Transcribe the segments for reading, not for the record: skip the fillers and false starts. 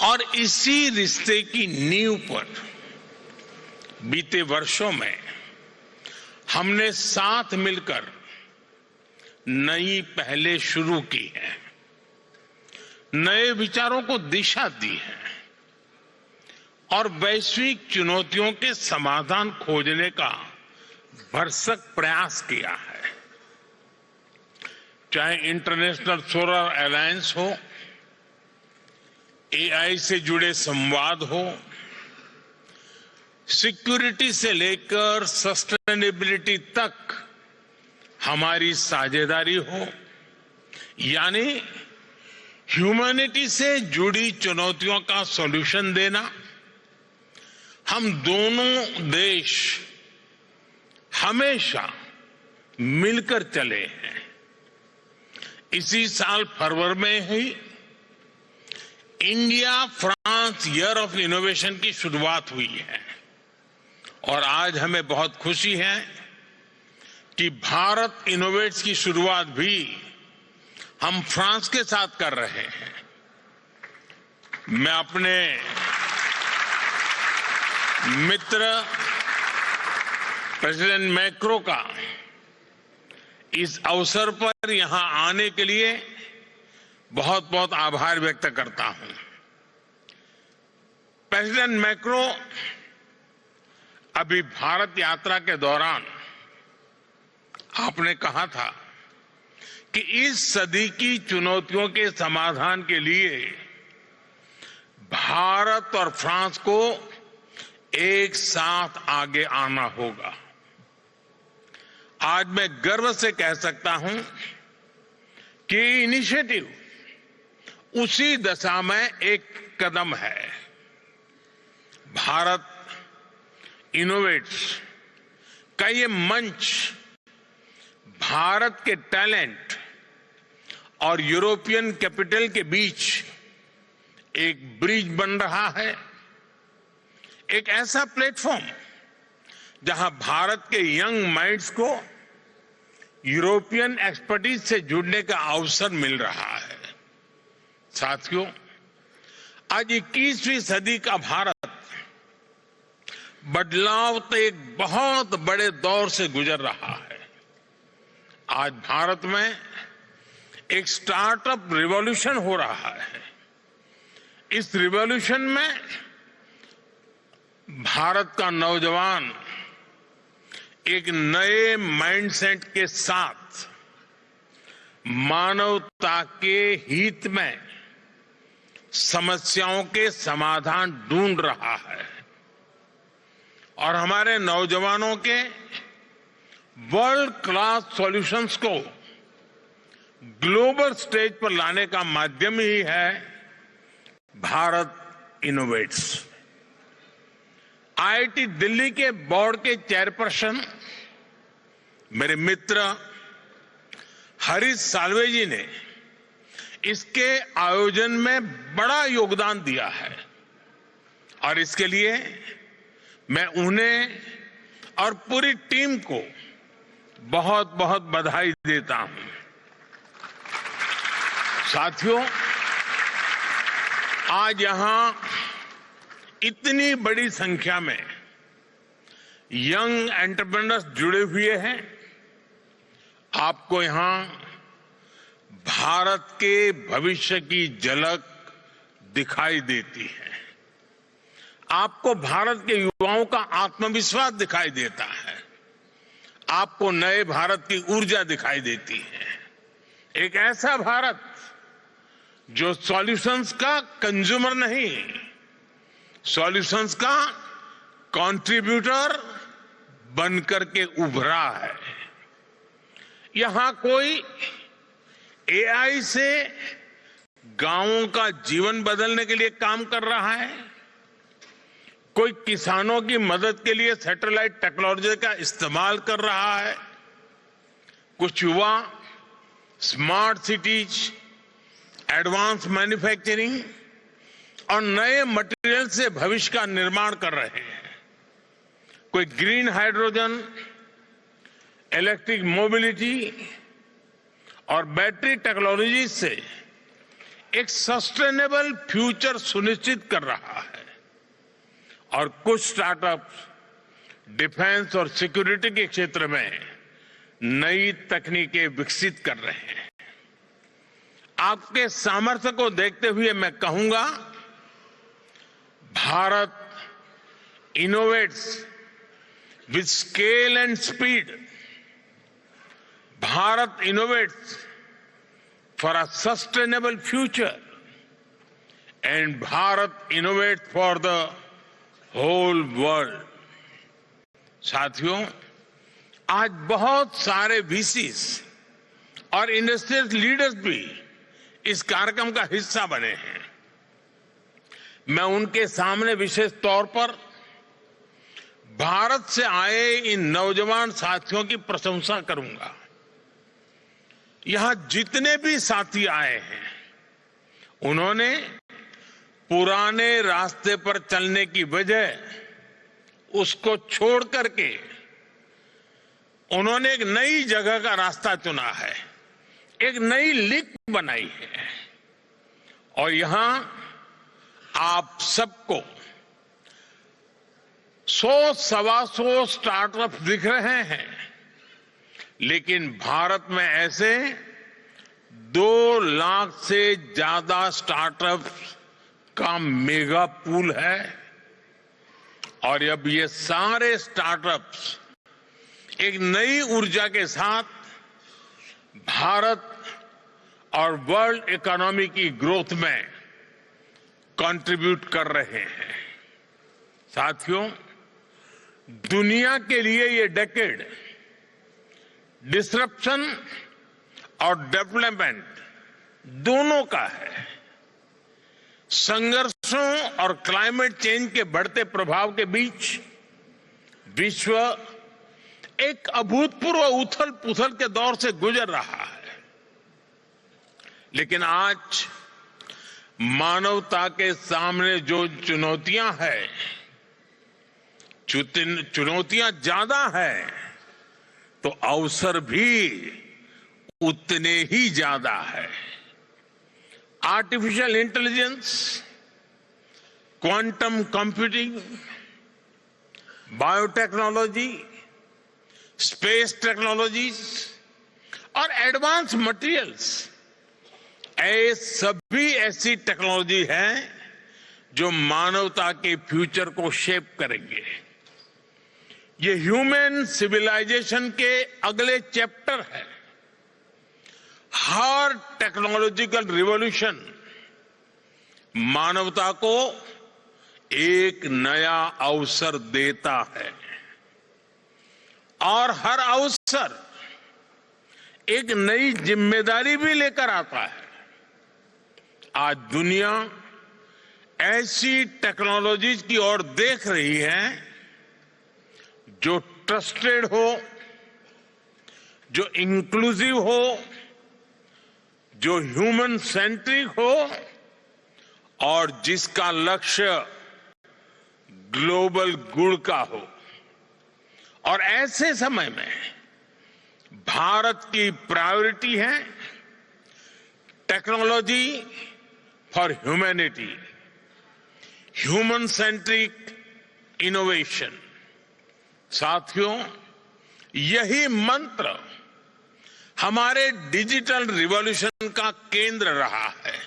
और इसी रिश्ते की नींव पर बीते वर्षों में हमने साथ मिलकर नई पहलें शुरू की हैं, नए विचारों को दिशा दी है और वैश्विक चुनौतियों के समाधान खोजने का भरसक प्रयास किया है। चाहे इंटरनेशनल सोलर अलायंस हो, एआई से जुड़े संवाद हो, सिक्योरिटी से लेकर सस्टेनेबिलिटी तक हमारी साझेदारी हो, यानी ह्यूमैनिटी से जुड़ी चुनौतियों का सॉल्यूशन देना, हम दोनों देश हमेशा मिलकर चले हैं। इसी साल फरवरी में ही India France year of innovation की शुरुआत हुई है और आज हमें बहुत खुशी है कि भारत इनोवेट्स की शुरुआत भी हम फ्रांस के साथ कर रहे हैं। मैं अपने मित्र प्रेसिडेंट मैक्रो का इस अवसर पर यहां आने के लिए बहुत बहुत आभार व्यक्त करता हूं। प्रेसिडेंट मैक्रो अभी भारत यात्रा के दौरान आपने कहा था कि इस सदी की चुनौतियों के समाधान के लिए भारत और फ्रांस को एक साथ आगे आना होगा। आज मैं गर्व से कह सकता हूं कि इनिशिएटिव उसी दशा में एक कदम है। भारत इनोवेट्स का ये मंच भारत के टैलेंट और यूरोपियन कैपिटल के बीच एक ब्रिज बन रहा है, एक ऐसा प्लेटफॉर्म जहां भारत के यंग माइंड्स को यूरोपियन एक्सपर्टीज से जुड़ने का अवसर मिल रहा है। साथियों, आज 21वीं सदी का भारत बदलाव के एक बहुत बड़े दौर से गुजर रहा है। आज भारत में एक स्टार्टअप रिवॉल्यूशन हो रहा है। इस रिवॉल्यूशन में भारत का नौजवान एक नए माइंडसेट के साथ मानवता के हित में समस्याओं के समाधान ढूंढ रहा है और हमारे नौजवानों के वर्ल्ड क्लास सॉल्यूशंस को ग्लोबल स्टेज पर लाने का माध्यम ही है भारत इनोवेट्स। आईआईटी दिल्ली के बोर्ड के चेयरपर्सन मेरे मित्र हरीश साल्वे जी ने इसके आयोजन में बड़ा योगदान दिया है और इसके लिए मैं उन्हें और पूरी टीम को बहुत बहुत बधाई देता हूं। साथियों, आज यहां इतनी बड़ी संख्या में यंग एंटरप्रेन्योर्स जुड़े हुए हैं। आपको यहां भारत के भविष्य की झलक दिखाई देती है। आपको भारत के युवाओं का आत्मविश्वास दिखाई देता है। आपको नए भारत की ऊर्जा दिखाई देती है। एक ऐसा भारत जो सॉल्यूशंस का कंज्यूमर नहीं, सॉल्यूशंस का कंट्रीब्यूटर बनकर के उभरा है। यहां कोई एआई से गांवों का जीवन बदलने के लिए काम कर रहा है, कोई किसानों की मदद के लिए सैटेलाइट टेक्नोलॉजी का इस्तेमाल कर रहा है, कुछ युवा स्मार्ट सिटीज, एडवांस मैन्युफैक्चरिंग और नए मटेरियल से भविष्य का निर्माण कर रहे हैं, कोई ग्रीन हाइड्रोजन, इलेक्ट्रिक मोबिलिटी और बैटरी टेक्नोलॉजी से एक सस्टेनेबल फ्यूचर सुनिश्चित कर रहा है और कुछ स्टार्टअप्स डिफेंस और सिक्योरिटी के क्षेत्र में नई तकनीकें विकसित कर रहे हैं। आपके सामर्थ्य को देखते हुए मैं कहूंगा, Bharat innovates with scale and speed. Bharat innovates for a sustainable future and Bharat innovates for the whole world. साथियों, आज बहुत सारे वीसीज और इंडस्ट्रियल लीडर्स भी इस कार्यक्रम का हिस्सा बने हैं। मैं उनके सामने विशेष तौर पर भारत से आए इन नौजवान साथियों की प्रशंसा करूंगा। यहां जितने भी साथी आए हैं, उन्होंने पुराने रास्ते पर चलने की बजाय उसको छोड़ करके उन्होंने एक नई जगह का रास्ता चुना है, एक नई लीग बनाई है। और यहां आप सबको 100-125 स्टार्टअप दिख रहे हैं, लेकिन भारत में ऐसे 2 लाख से ज्यादा स्टार्टअप का मेगा पूल है। और अब ये सारे स्टार्टअप्स एक नई ऊर्जा के साथ भारत और वर्ल्ड इकोनॉमी की ग्रोथ में कंट्रीब्यूट कर रहे हैं। साथियों, दुनिया के लिए ये डेकेड डिसरप्शन और डेवलपमेंट दोनों का है। संघर्षों और क्लाइमेट चेंज के बढ़ते प्रभाव के बीच विश्व एक अभूतपूर्व उथल पुथल के दौर से गुजर रहा है, लेकिन आज मानवता के सामने जो चुनौतियां हैं, चुनौतियां ज्यादा हैं, तो अवसर भी उतने ही ज्यादा है। Artificial intelligence, quantum computing, biotechnology, space technologies और एडवांस मटेरियल्स, ये सभी ऐसी टेक्नोलॉजी हैं जो मानवता के फ्यूचर को शेप करेंगे। ये ह्यूमन सिविलाइजेशन के अगले चैप्टर है। हर टेक्नोलॉजिकल रिवॉल्यूशन मानवता को एक नया अवसर देता है और हर अवसर एक नई जिम्मेदारी भी लेकर आता है। आज दुनिया ऐसी टेक्नोलॉजीज की ओर देख रही है जो ट्रस्टेड हो, जो इंक्लूसिव हो, जो ह्यूमन सेंट्रिक हो और जिसका लक्ष्य ग्लोबल गुड का हो। और ऐसे समय में भारत की प्रायोरिटी है technology for humanity, human centric innovation. साथियों, यही मंत्र हमारे डिजिटल रिवॉल्यूशन का केंद्र रहा है।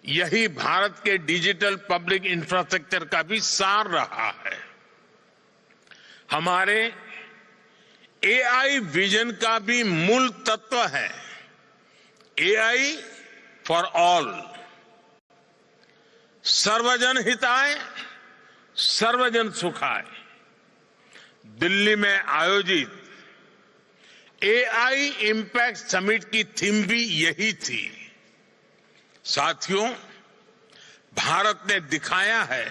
यही भारत के डिजिटल पब्लिक इंफ्रास्ट्रक्चर का भी सार रहा है। हमारे एआई विजन का भी मूल तत्व है एआई फॉर ऑल, सर्वजन हिताय सर्वजन सुखाय। दिल्ली में आयोजित एआई इम्पैक्ट समिट की थीम भी यही थी। साथियों, भारत ने दिखाया है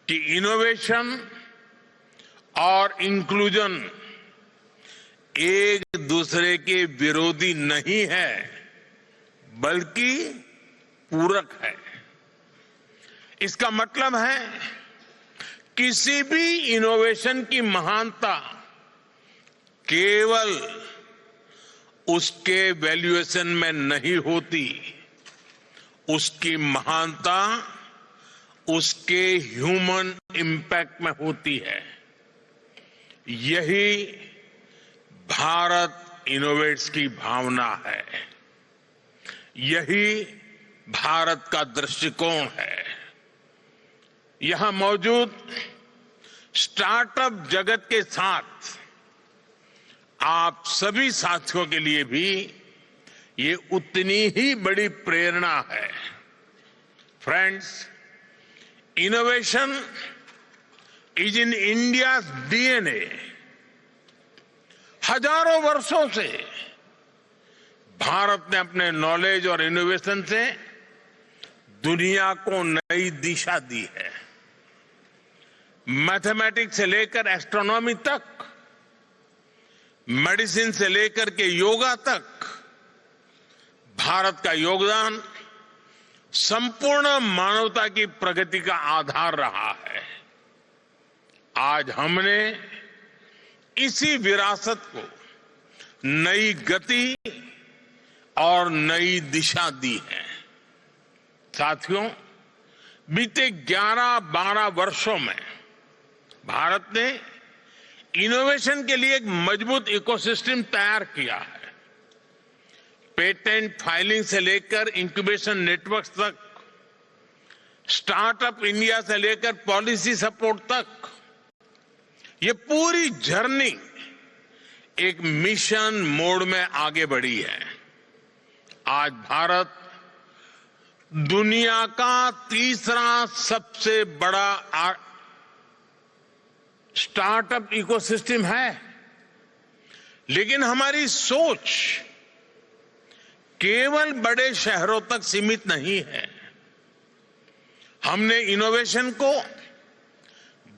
कि इनोवेशन और इंक्लूजन एक दूसरे के विरोधी नहीं है, बल्कि पूरक है। इसका मतलब है किसी भी इनोवेशन की महानता केवल उसके वैल्यूएशन में नहीं होती, उसकी महानता उसके ह्यूमन इम्पैक्ट में होती है। यही भारत इनोवेट्स की भावना है। यही भारत का दृष्टिकोण है। यहां मौजूद स्टार्टअप जगत के साथ आप सभी साथियों के लिए भी ये उतनी ही बड़ी प्रेरणा है। Friends, innovation is in India DNA. हजारों वर्षों से भारत ने अपने नॉलेज और इनोवेशन से दुनिया को नई दिशा दी है। मैथमेटिक्स से लेकर एस्ट्रोनॉमी तक, मेडिसिन से लेकर के योगा तक, भारत का योगदान संपूर्ण मानवता की प्रगति का आधार रहा है। आज हमने इसी विरासत को नई गति और नई दिशा दी है। साथियों, बीते 11-12 वर्षों में भारत ने इनोवेशन के लिए एक मजबूत इकोसिस्टम तैयार किया है। पेटेंट फाइलिंग से लेकर इंक्यूबेशन नेटवर्क तक, स्टार्टअप इंडिया से लेकर पॉलिसी सपोर्ट तक, ये पूरी जर्नी एक मिशन मोड में आगे बढ़ी है। आज भारत दुनिया का तीसरा सबसे बड़ा स्टार्टअप इकोसिस्टम है, लेकिन हमारी सोच केवल बड़े शहरों तक सीमित नहीं है। हमने इनोवेशन को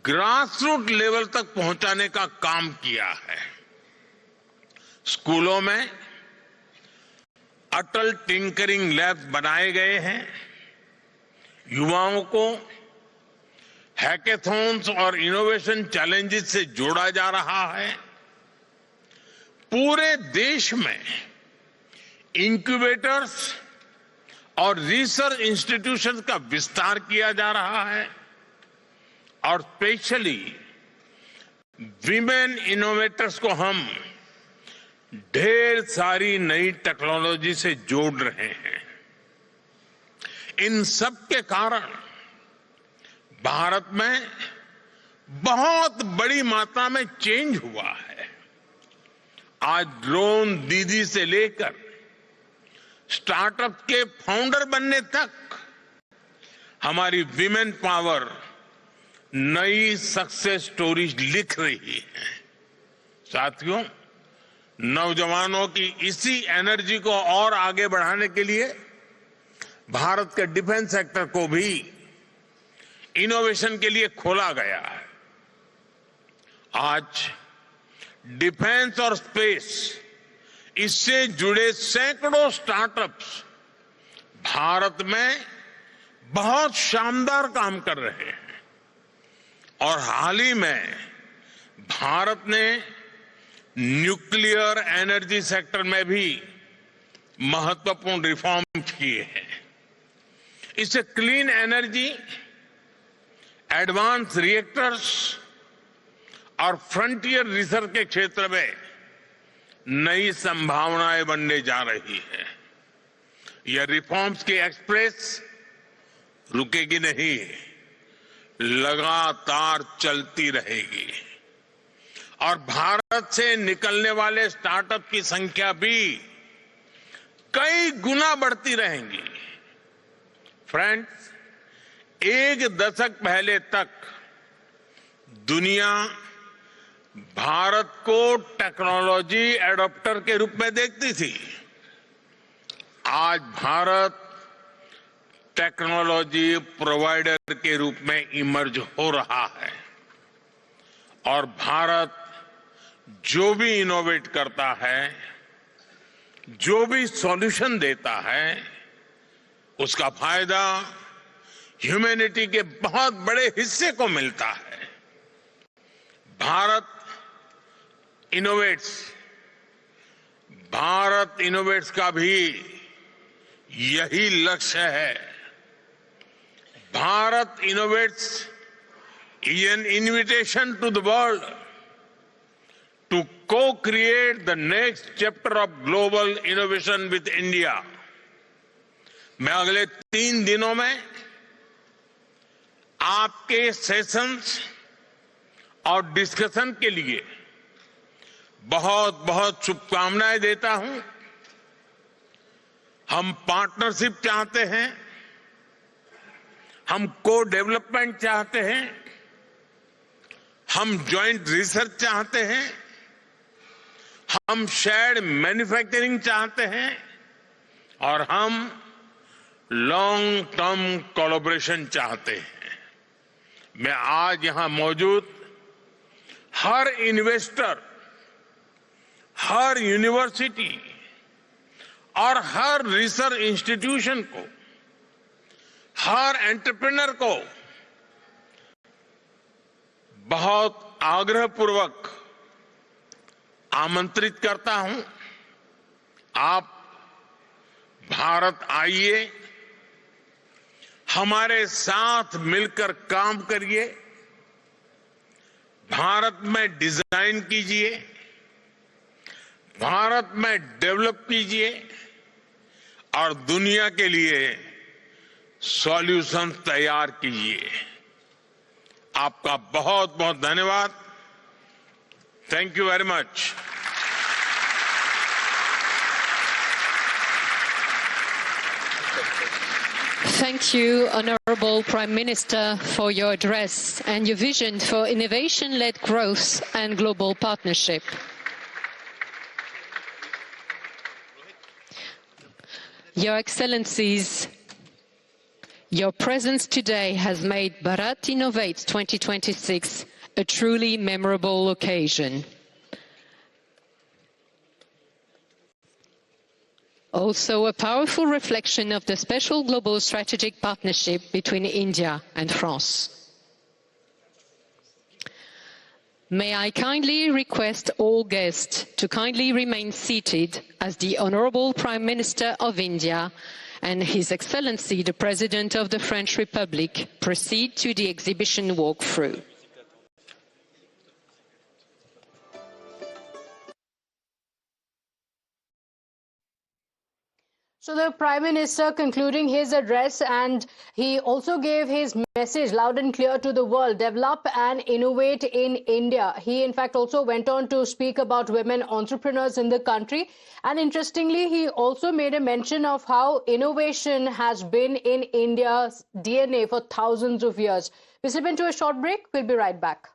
ग्रास रूट लेवल तक पहुंचाने का काम किया है। स्कूलों में अटल टिंकरिंग लैब्स बनाए गए हैं। युवाओं को हैकेथॉन्स और इनोवेशन चैलेंजेस से जोड़ा जा रहा है। पूरे देश में इंक्यूबेटर्स और रिसर्च इंस्टीट्यूशंस का विस्तार किया जा रहा है और स्पेशली विमेन इनोवेटर्स को हम ढेर सारी नई टेक्नोलॉजी से जोड़ रहे हैं। इन सब के कारण भारत में बहुत बड़ी मात्रा में चेंज हुआ है। आज ड्रोन दीदी से लेकर स्टार्टअप के फाउंडर बनने तक हमारी विमेन पावर नई सक्सेस स्टोरीज लिख रही है। साथियों, नौजवानों की इसी एनर्जी को और आगे बढ़ाने के लिए भारत के डिफेंस सेक्टर को भी इनोवेशन के लिए खोला गया है। आज डिफेंस और स्पेस, इससे जुड़े सैकड़ों स्टार्टअप्स भारत में बहुत शानदार काम कर रहे हैं और हाल ही में भारत ने न्यूक्लियर एनर्जी सेक्टर में भी महत्वपूर्ण रिफॉर्म्स किए हैं। इससे क्लीन एनर्जी, एडवांस रिएक्टर्स और फ्रंटियर रिसर्च के क्षेत्र में नई संभावनाएं बनने जा रही है। यह रिफॉर्म्स की एक्सप्रेस रुकेगी नहीं, लगातार चलती रहेगी और भारत से निकलने वाले स्टार्टअप की संख्या भी कई गुना बढ़ती रहेंगी। फ्रेंड्स, एक दशक पहले तक दुनिया भारत को टेक्नोलॉजी एडॉप्टर के रूप में देखती थी। आज भारत टेक्नोलॉजी प्रोवाइडर के रूप में इमर्ज हो रहा है और भारत जो भी इनोवेट करता है, जो भी सॉल्यूशन देता है, उसका फायदा ह्यूमैनिटी के बहुत बड़े हिस्से को मिलता है। भारत इनोवेट्स का भी यही लक्ष्य है। Bharat innovates is an invitation to the world to co-create the next chapter of global innovation with India. मैं अगले 3 दिनों में आपके सेशंस और डिस्कशन के लिए बहुत बहुत शुभकामनाएं देता हूं। हम पार्टनरशिप चाहते हैं, हम को डेवलपमेंट चाहते हैं, हम जॉइंट रिसर्च चाहते हैं, हम शेयर्ड मैन्युफैक्चरिंग चाहते हैं और हम लॉन्ग टर्म कोलैबोरेशन चाहते हैं। मैं आज यहां मौजूद हर इन्वेस्टर, हर यूनिवर्सिटी और हर रिसर्च इंस्टीट्यूशन को, हर एंटरप्रेन्योर को बहुत आग्रहपूर्वक आमंत्रित करता हूं। आप भारत आइए, हमारे साथ मिलकर काम करिए, भारत में डिजाइन कीजिए, भारत में डेवलप कीजिए और दुनिया के लिए सॉल्यूशन तैयार कीजिए। आपका बहुत बहुत धन्यवाद। Thank you very much. Thank you, Honourable Prime Minister, for your address and your vision for innovation-led growth and global partnership. Your Excellencies, your presence today has made Bharat Innovate 2026 a truly memorable occasion. Also a powerful reflection of the special global strategic partnership between India and France. May I kindly request all guests to kindly remain seated as the Honourable Prime Minister of India and His Excellency the President of the French Republic proceed to the exhibition walkthrough. So the Prime Minister concluding his address, and he also gave his message loud and clear to the world: develop and innovate in India. He in fact also went on to speak about women entrepreneurs in the country. And interestingly, he also made a mention of how innovation has been in India's DNA for thousands of years. We slip into a short break. We'll be right back.